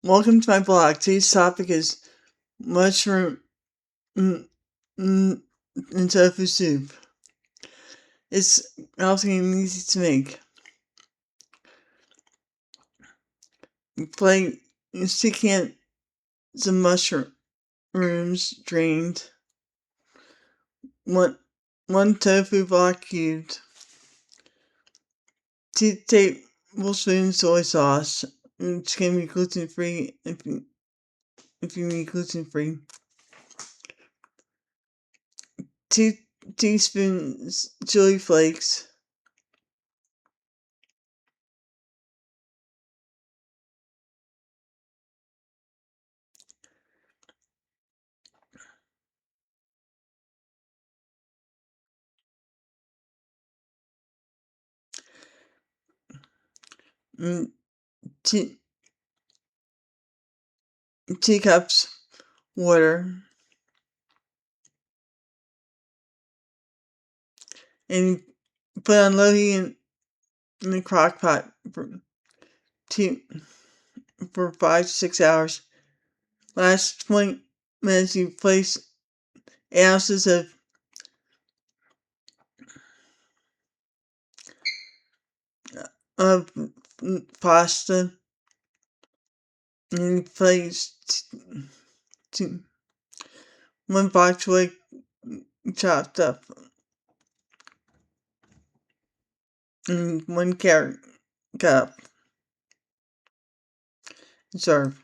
Welcome to my blog. Today's topic is mushroom mm, mm, and tofu soup. It's also easy to make. You stick in some mushrooms drained, one tofu block cubed, 2 tablespoons soy sauce, which can be gluten free if you need gluten free. 2 teaspoons chili flakes. Mm, 2 cups water, and put on low heat in the crock pot two, for 5 to 6 hours. Last 20 minutes, you place ounces of pasta, and you place one box wood chopped up, and 1 carrot cup. Serve.